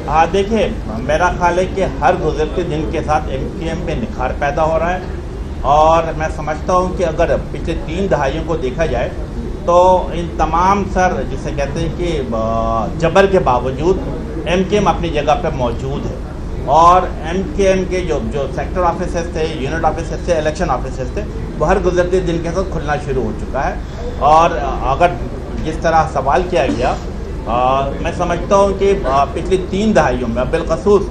हाँ देखिए, मेरा ख्याल है कि हर गुजरते दिन के साथ एमकेएम में निखार पैदा हो रहा है और मैं समझता हूँ कि अगर पिछले 3 दहाइयों को देखा जाए तो इन तमाम सर जिसे कहते हैं कि जबर के बावजूद एमकेएम अपनी जगह पर मौजूद है और एमकेएम के जो सेक्टर ऑफिसर्स थे, यूनिट ऑफिसर्स थे, इलेक्शन ऑफिसर्स थे, वो हर गुजरते दिन के साथ खुलना शुरू हो चुका है। और अगर जिस तरह सवाल किया गया मैं समझता हूँ कि पिछली 3 दहाइयों में बिलखसूस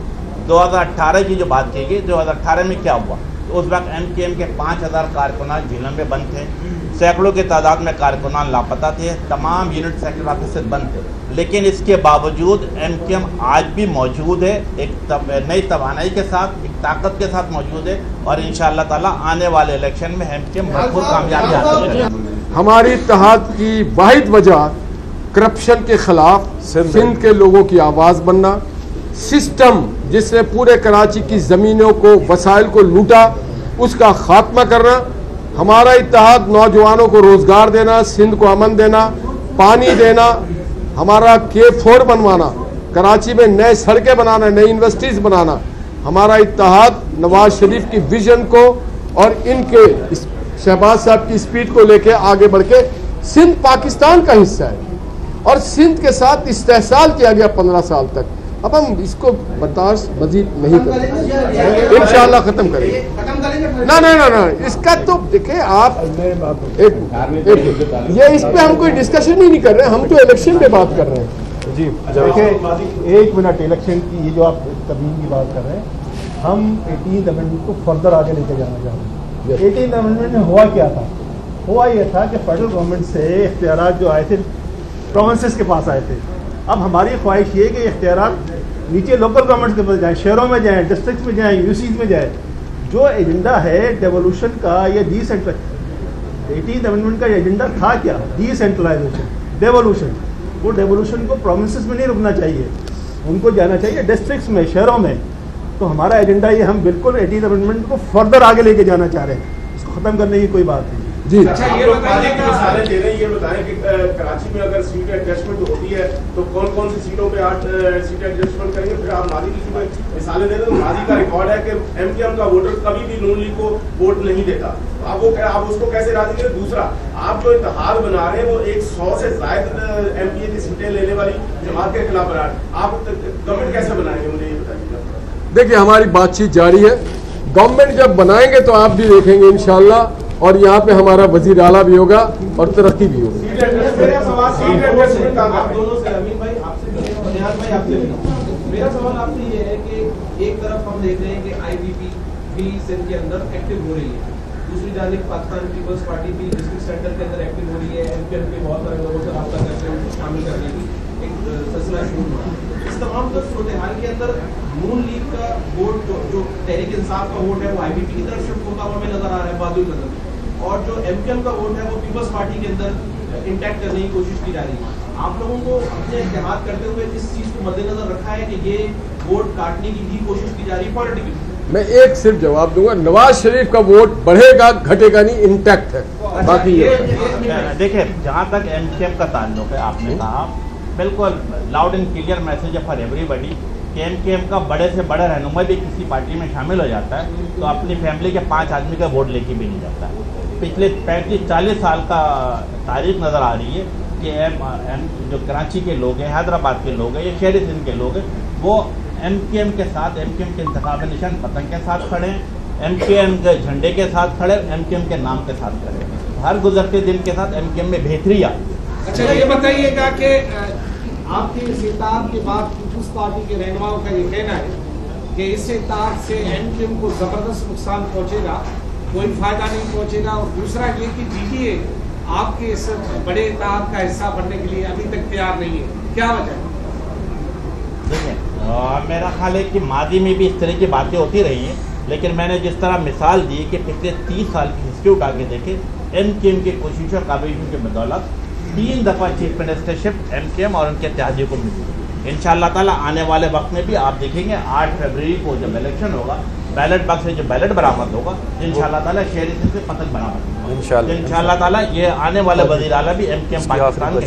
2018 की जो बात की गई, 2018 में क्या हुआ तो उस वक्त एमकेएम के 5000 कारकुनान जेलों में बंद थे, सैकड़ों की तादाद में कारकुनान लापता थे, तमाम यूनिट सेक्टर ऑफिसर बंद थे। लेकिन इसके बावजूद एमकेएम आज भी मौजूद है, एक नई तवानाई के साथ, एक ताकत के साथ मौजूद है और इंशाअल्लाह ताला आने वाले इलेक्शन में एमकेएम भरपूर कामयाबी हासिल करेगा। हमारी इत्तेहाद की वाहिद वजह करप्शन के खिलाफ सिंध के लोगों की आवाज़ बनना, सिस्टम जिसने पूरे कराची की ज़मीनों को, वसाइल को लूटा, उसका खात्मा करना, हमारा इत्तेहाद नौजवानों को रोज़गार देना, सिंध को अमन देना, पानी देना, हमारा K4 बनवाना, कराची में नए सड़कें बनाना, नई यूनिवर्सिटीज बनाना, हमारा इत्तेहाद नवाज शरीफ की विजन को और इनके शहबाज साहब की स्पीड को लेके आगे बढ़ के सिंध पाकिस्तान का हिस्सा है और सिंध के साथ इस्तेहसाल किया गया 15 साल तक। अब हम इसको बर्दाश्त मजीद नहीं करेंगे, इंशाअल्लाह खत्म करेंगे। ना इसका तो देखें आप ये इस पे हम कोई डिस्कशन ही नहीं कर रहे, हम तो इलेक्शन पे बात कर रहे हैं। जी देखिए, 1 मिनट इलेक्शन की ये जो आप तमीम की बात कर रहे हैं, हम 18th अमेंडमेंट को फर्दर आगे लेके जाना चाह रहे हैं। 18th अमेंडमेंट में हुआ क्या था? हुआ ये था कि फेडरल गवर्नमेंट से इख्तियारात जो आए थे प्रोविंसेस के पास आए थे। अब हमारी ख्वाहिश ये कि इख्तियारात नीचे लोकल गवर्नमेंट के पास जाएँ, शहरों में जाएँ, डिस्ट्रिक्ट में जाएँ, यूसीज में जाए। जो एजेंडा है डेवोल्यूशन का या डिसेंट्रल 18th अमेंडमेंट का एजेंडा था क्या? Decentralization, devolution. वो डेवोल्यूशन को प्रोविंसेस में नहीं रुकना चाहिए, उनको जाना चाहिए डिस्ट्रिक्ट्स में, शहरों में। तो हमारा एजेंडा ये, हम बिल्कुल 18th अमेंडमेंट को फर्दर आगे लेके जाना चाह रहे हैं, इसको ख़त्म करने की कोई बात नहीं। जी अच्छा, ये बताइए कि मिसालें दे रहे हैं, ये बताएं कि कराची में अगर सीट एडजस्टमेंट होती है तो कौन कौन सी सीटों पे 8 सीट एडजस्टमेंट करेंगे? फिर आप माजी की मिसालें दे रहे हैं। माजी का रिकॉर्ड है कि एमकेएम का वोटर कभी भी नून लीग को वोट नहीं देता। आप उसको कैसे राजी करें? दूसरा, आप जो इत्तेहाद बना रहे हैं वो 100 से ज़ायद एमपीए की सीटें लेने वाली जमात के खिलाफ बना रहे हैं, आप गवर्नमेंट कैसे बनाएंगे? मुझे ये बताइए। देखिए, हमारी बातचीत जारी है, गवर्नमेंट जब बनाएंगे तो आप भी देखेंगे इंशाअल्लाह, और यहाँ पे हमारा वजीर आला भी होगा और तरक्की भी होगी। मेरा सवाल आपसे ये है कि एक तरफ हम देख रहे हैं कि आईबीपी भी सिंध के अंदर एक्टिव हो रही है, दूसरी जानिब पाकिस्तान पीपल्स पार्टी भी डिस्ट्रिक्ट सेंटर के अंदर एक्टिव हो रही है, एमकेएम के बहुत सारे लोगों से रब्ता करके उनको शामिल करने की एक सिलसिला शुरू हुआ। इस तमाम सूरत हाल के अंदर नून लीग का वोट जो तहरीक इंसाफ का वोट है वो आईबीपी की तरफ शिफ्ट होता हुआ हमें नजर आ रहा है बादल नजर, और जो एमकेएम का वोट है वो पीपल्स पार्टी के अंदर इंटैक्ट करने की कोशिश की जा रही है। आप लोगों को अपने इत्तेहाद करते हुए इस चीज़ को मद्देनजर रखा है कि ये वोट काटने की भी कोशिश की जा रही है पॉलिटिकली? मैं एक सिर्फ जवाब दूंगा, नवाज शरीफ का वोट बढ़ेगा घटेगा नहीं, इंटैक्ट है। बाकी देखिए, जहाँ तक एमकेएम का ताल्लुक है, आपने कहा बिल्कुल लाउड एंड क्लियर मैसेज है फॉर एवरीबडी कि एमकेएम का बड़े से बड़ा रहनुमा भी किसी पार्टी में शामिल हो जाता है तो अपनी फैमिली के 5 आदमी का वोट लेके भी नहीं जाता है। पिछले 35-40 साल का तारीख नज़र आ रही है कि जो कराची के लोग हैं, हैदराबाद के लोग हैं, या शहरी सिंध के लोग हैं, वो एमकेएम के साथ, एमकेएम के इंतखाब निशान पतंग के साथ खड़े हैं, एमकेएम के झंडे के साथ खड़े, एमकेएम के नाम के साथ खड़े हैं। हर गुजरते दिन के साथ एमकेएम में बेहतरी आ। अच्छा, ये बताइएगा कि आपकी इस इत्तेहाद के बाद पीपल्स पार्टी के रहनुमाओं का ये कहना है कि इस इत्तेहाद से एमकेएम को ज़बरदस्त नुकसान पहुँचेगा, कोई फायदा नहीं पहुँचेगा, और दूसरा ये कि जीटीए आपके इस बड़े इत्तेहाद का हिस्सा बनने के लिए अभी तक तैयार नहीं है, क्या वजह है? देखिए, मेरा ख्याल है कि माजी में भी इस तरह की बातें होती रही हैं, लेकिन मैंने जिस तरह मिसाल दी कि पिछले 30 साल की हिस्ट्री उठा के देखें, एमकेएम की कोशिशों काबिशों की बदौलत 3 दफ़ा चीफ मिनिस्टरशिप एमकेएम और उनके इत्तेहादियों को मिली। इंशाअल्लाह ताला आने वाले वक्त में भी आप देखेंगे 8 फरवरी को जब इलेक्शन होगा, बैलेट बॉक्स से जो बैलेट बरामद होगा, इंशाअल्लाह ताला शहरी सिंध से पतंग बरामद होगा इंशाअल्लाह ताला। ये आने वाले वज़ीर आला भी एमकेएम पाकिस्तान के